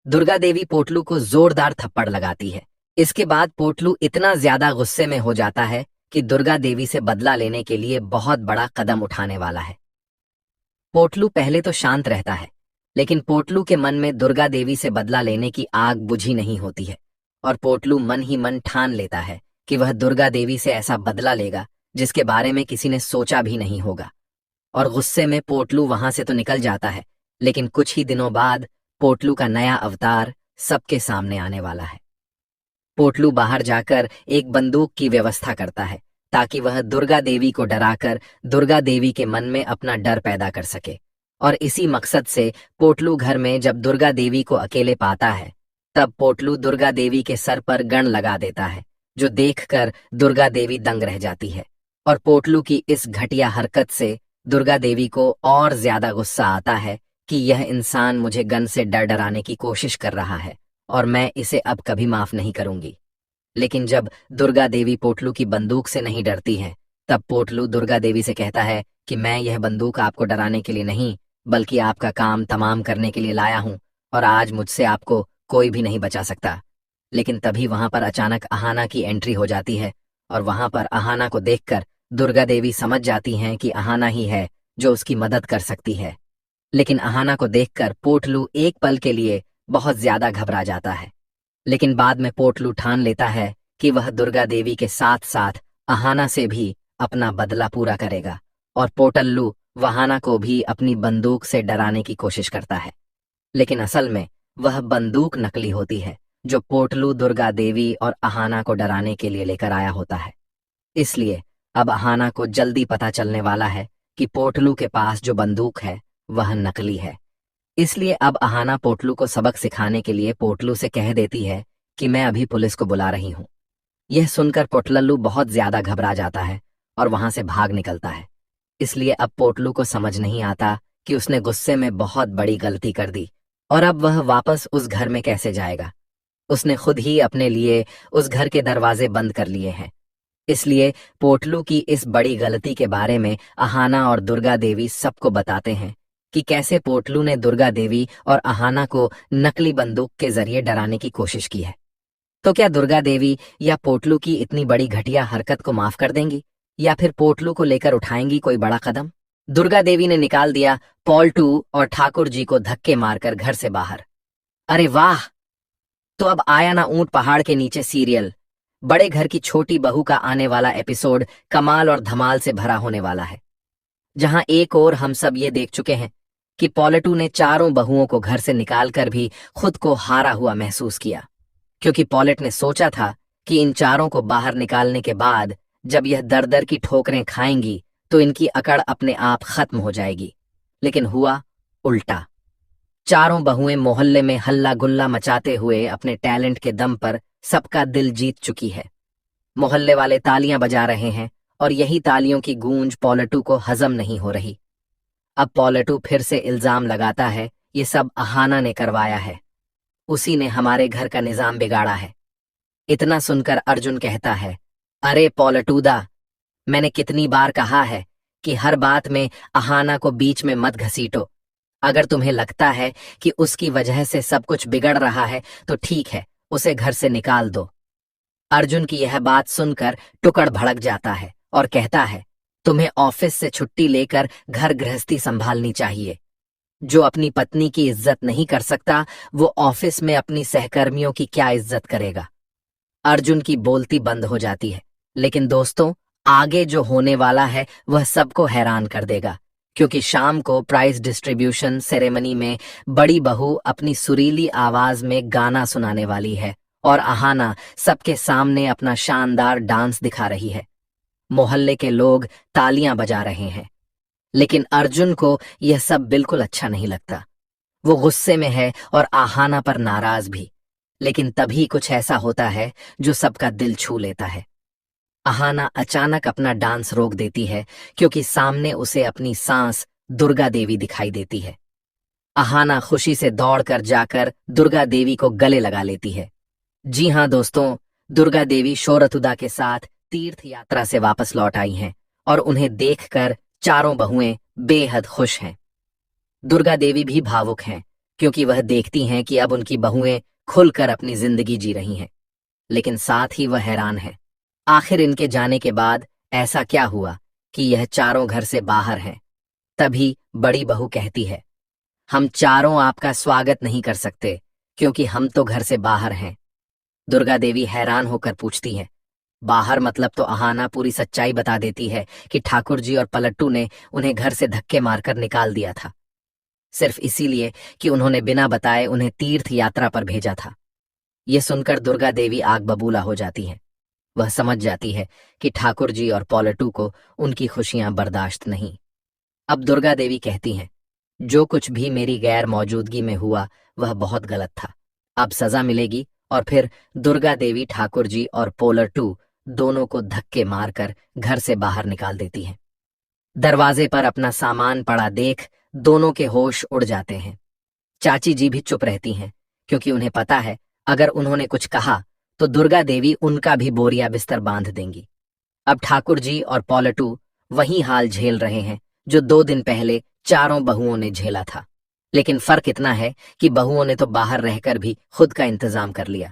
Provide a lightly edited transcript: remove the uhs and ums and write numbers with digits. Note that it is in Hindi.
दुर्गा देवी पोटलू को जोरदार थप्पड़ लगाती है। इसके बाद पोटलू इतना ज्यादा गुस्से में हो जाता है कि दुर्गा देवी से बदला लेने के लिए बहुत बड़ा कदम उठाने वाला है। पोटलू पहले तो शांत रहता है, लेकिन पोटलू के मन में दुर्गा देवी से बदला लेने की आग बुझी नहीं होती है और पोटलू मन ही मन ठान लेता है कि वह दुर्गा देवी से ऐसा बदला लेगा जिसके बारे में किसी ने सोचा भी नहीं होगा। और गुस्से में पोटलू वहां से तो निकल जाता है, लेकिन कुछ ही दिनों बाद पोटलू का नया अवतार सबके सामने आने वाला है। पोटलू बाहर जाकर एक बंदूक की व्यवस्था करता है ताकि वह दुर्गा देवी को डराकर दुर्गा देवी के मन में अपना डर पैदा कर सके। और इसी मकसद से पोटलू घर में जब दुर्गा देवी को अकेले पाता है, तब पोटलू दुर्गा देवी के सर पर गण लगा देता है, जो देखकर दुर्गा देवी दंग रह जाती है। और पोटलू की इस घटिया हरकत से दुर्गा देवी को और ज्यादा गुस्सा आता है कि यह इंसान मुझे गन से डर डराने की कोशिश कर रहा है और मैं इसे अब कभी माफ नहीं करूंगी। लेकिन जब दुर्गा देवी पोटलू की बंदूक से नहीं डरती है, तब पोटलू दुर्गा देवी से कहता है कि मैं यह बंदूक आपको डराने के लिए नहीं, बल्कि आपका काम तमाम करने के लिए लाया हूं और आज मुझसे आपको कोई भी नहीं बचा सकता। लेकिन तभी वहां पर अचानक अहाना की एंट्री हो जाती है और वहां पर अहाना को देखकर दुर्गा देवी समझ जाती हैं कि अहाना ही है जो उसकी मदद कर सकती है। लेकिन अहाना को देखकर पोटलू एक पल के लिए बहुत ज्यादा घबरा जाता है, लेकिन बाद में पोटलू ठान लेता है कि वह दुर्गा देवी के साथ साथ अहाना से भी अपना बदला पूरा करेगा। और पोटल्लू वहाना को भी अपनी बंदूक से डराने की कोशिश करता है, लेकिन असल में वह बंदूक नकली होती है जो पोटलू दुर्गा देवी और अहाना को डराने के लिए लेकर आया होता है। इसलिए अब अहाना को जल्दी पता चलने वाला है कि पोटलू के पास जो बंदूक है वह नकली है। इसलिए अब अहाना पोटलू को सबक सिखाने के लिए पोटलू से कह देती है कि मैं अभी पुलिस को बुला रही हूं। यह सुनकर पोटलल्लू बहुत ज्यादा घबरा जाता है और वहां से भाग निकलता है। इसलिए अब पोटलू को समझ नहीं आता कि उसने गुस्से में बहुत बड़ी गलती कर दी और अब वह वापस उस घर में कैसे जाएगा। उसने खुद ही अपने लिए उस घर के दरवाजे बंद कर लिए हैं। इसलिए पोटलू की इस बड़ी गलती के बारे में अहाना और दुर्गा देवी सबको बताते हैं कि कैसे पोटलू ने दुर्गा देवी और अहाना को नकली बंदूक के जरिए डराने की कोशिश की है। तो क्या दुर्गा देवी या पोटलू की इतनी बड़ी घटिया हरकत को माफ कर देंगी या फिर पोटलू को लेकर उठाएंगी कोई बड़ा कदम? दुर्गा देवी ने निकाल दिया पॉल्टू और ठाकुर जी को धक्के मारकर घर से बाहर। अरे वाह! तो अब आया ना ऊंट पहाड़ के नीचे सीरियल। बड़े घर की छोटी बहू का आने वाला एपिसोड कमाल और धमाल से भरा होने वाला है, जहां एक और हम सब ये देख चुके हैं कि पॉल्टू ने चारों बहुओं को घर से निकालकर भी खुद को हारा हुआ महसूस किया, क्योंकि पॉलेट ने सोचा था कि इन चारों को बाहर निकालने के बाद जब यह दर दर की ठोकरें खाएंगी तो इनकी अकड़ अपने आप खत्म हो जाएगी। लेकिन हुआ उल्टा। चारों बहुएं मोहल्ले में हल्ला गुल्ला मचाते हुए अपने टैलेंट के दम पर सबका दिल जीत चुकी है। मोहल्ले वाले तालियां बजा रहे हैं और यही तालियों की गूंज पॉल्टू को हजम नहीं हो रही। अब पॉल्टू फिर से इल्जाम लगाता है ये सब अहाना ने करवाया है, उसी ने हमारे घर का निजाम बिगाड़ा है। इतना सुनकर अर्जुन कहता है, अरे पॉल्टूदा, मैंने कितनी बार कहा है कि हर बात में अहाना को बीच में मत घसीटो। अगर तुम्हें लगता है कि उसकी वजह से सब कुछ बिगड़ रहा है तो ठीक है, उसे घर से निकाल दो। अर्जुन की यह बात सुनकर टुकड़ भड़क जाता है और कहता है, तुम्हें ऑफिस से छुट्टी लेकर घर गृहस्थी संभालनी चाहिए। जो अपनी पत्नी की इज्जत नहीं कर सकता, वो ऑफिस में अपनी सहकर्मियों की क्या इज्जत करेगा। अर्जुन की बोलती बंद हो जाती है, लेकिन दोस्तों, आगे जो होने वाला है वह सबको हैरान कर देगा, क्योंकि शाम को प्राइज डिस्ट्रीब्यूशन सेरेमनी में बड़ी बहू अपनी सुरीली आवाज में गाना सुनाने वाली है और अहाना सबके सामने अपना शानदार डांस दिखा रही है। मोहल्ले के लोग तालियां बजा रहे हैं, लेकिन अर्जुन को यह सब बिल्कुल अच्छा नहीं लगता। वो गुस्से में है और अहाना पर नाराज भी। लेकिन तभी कुछ ऐसा होता है जो सबका दिल छू लेता है। अहाना अचानक अपना डांस रोक देती है क्योंकि सामने उसे अपनी सांस दुर्गा देवी दिखाई देती है। अहाना खुशी से दौड़कर जाकर दुर्गा देवी को गले लगा लेती है। जी हाँ दोस्तों, दुर्गा देवी शोरतुदा के साथ तीर्थ यात्रा से वापस लौट आई हैं और उन्हें देखकर चारों बहुएं बेहद खुश हैं। दुर्गा देवी भी भावुक हैं क्योंकि वह देखती हैं कि अब उनकी बहुएं खुलकर अपनी जिंदगी जी रही हैं। लेकिन साथ ही वह हैरान है, आखिर इनके जाने के बाद ऐसा क्या हुआ कि यह चारों घर से बाहर हैं। तभी बड़ी बहू कहती है, हम चारों आपका स्वागत नहीं कर सकते क्योंकि हम तो घर से बाहर हैं। दुर्गा देवी हैरान होकर पूछती हैं, बाहर मतलब? तो अहाना पूरी सच्चाई बता देती है कि ठाकुर जी और पलट्टू ने उन्हें घर से धक्के मारकर निकाल दिया था, सिर्फ इसीलिए कि उन्होंने बिना बताए उन्हें तीर्थ यात्रा पर भेजा था। ये सुनकर दुर्गा देवी आग बबूला हो जाती हैं। वह समझ जाती है कि ठाकुर जी और पलट्टू को उनकी खुशियां बर्दाश्त नहीं। अब दुर्गा देवी कहती हैं, जो कुछ भी मेरी गैर मौजूदगी में हुआ वह बहुत गलत था। अब सजा मिलेगी। और फिर दुर्गा देवी ठाकुर जी और पलट्टू दोनों को धक्के मारकर घर से बाहर निकाल देती हैं। दरवाजे पर अपना सामान पड़ा देख दोनों के होश उड़ जाते हैं। चाची जी भी चुप रहती हैं क्योंकि उन्हें पता है अगर उन्होंने कुछ कहा तो दुर्गा देवी उनका भी बोरिया बिस्तर बांध देंगी। अब ठाकुर जी और पलट्टू वही हाल झेल रहे हैं जो 2 दिन पहले चारों बहुओं ने झेला था। लेकिन फर्क इतना है कि बहुओं ने तो बाहर रहकर भी खुद का इंतजाम कर लिया।